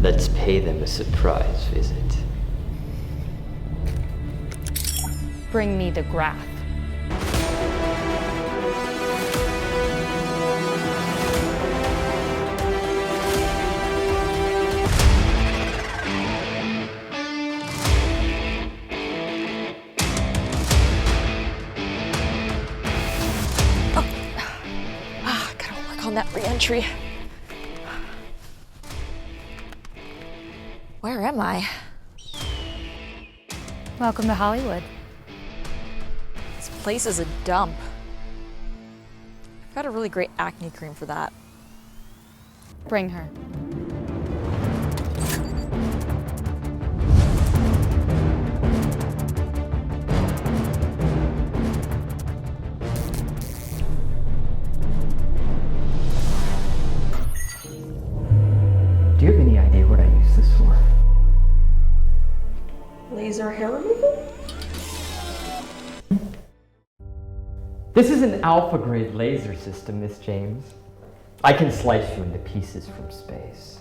Let's pay them a surprise visit. Bring me the graph. Gotta work on that re-entry. Where am I? Welcome to Hollywood. This place is a dump. I've got a really great acne cream for that. Bring her. Do you have any idea what I use this for? Laser hair removal? This is an alpha-grade laser system, Miss James. I can slice you into pieces from space.